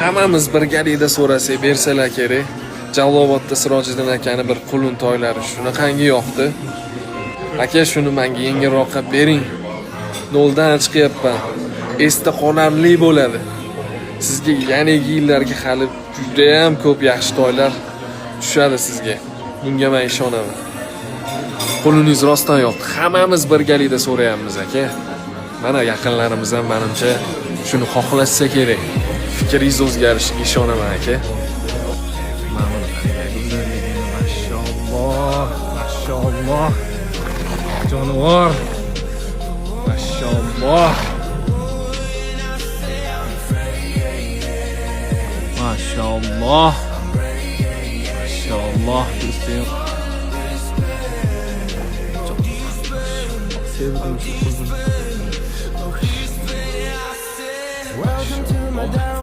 Hammamiz birgalikda so'rasak bersalar kerak. Jalolobodda Sirojiddin akani bir qulun toylari shunaqangi yoqdi. Aka shuni menga yengilroqqa bering. Noldan chiqyapman. Esda qolarli bo'ladi. Sizga yangi yillarga hali juda ham ko'p yaxshi toylar tushadi sizga. Bunga men ishonaman. Qo'lingiz rostdan yo'q. Hammamiz birgalikda so'rayapmiz aka. Mana yaqinlarimiz ham menimcha shuni xohlashsa kerak. Fikringiz o'zgarishiga ishonaman aka. Maşallah, maşallah. Canavar. Maşallah. Maşallah. Maşallah. Hüseyin. Sevdim şu kızım. Maşallah.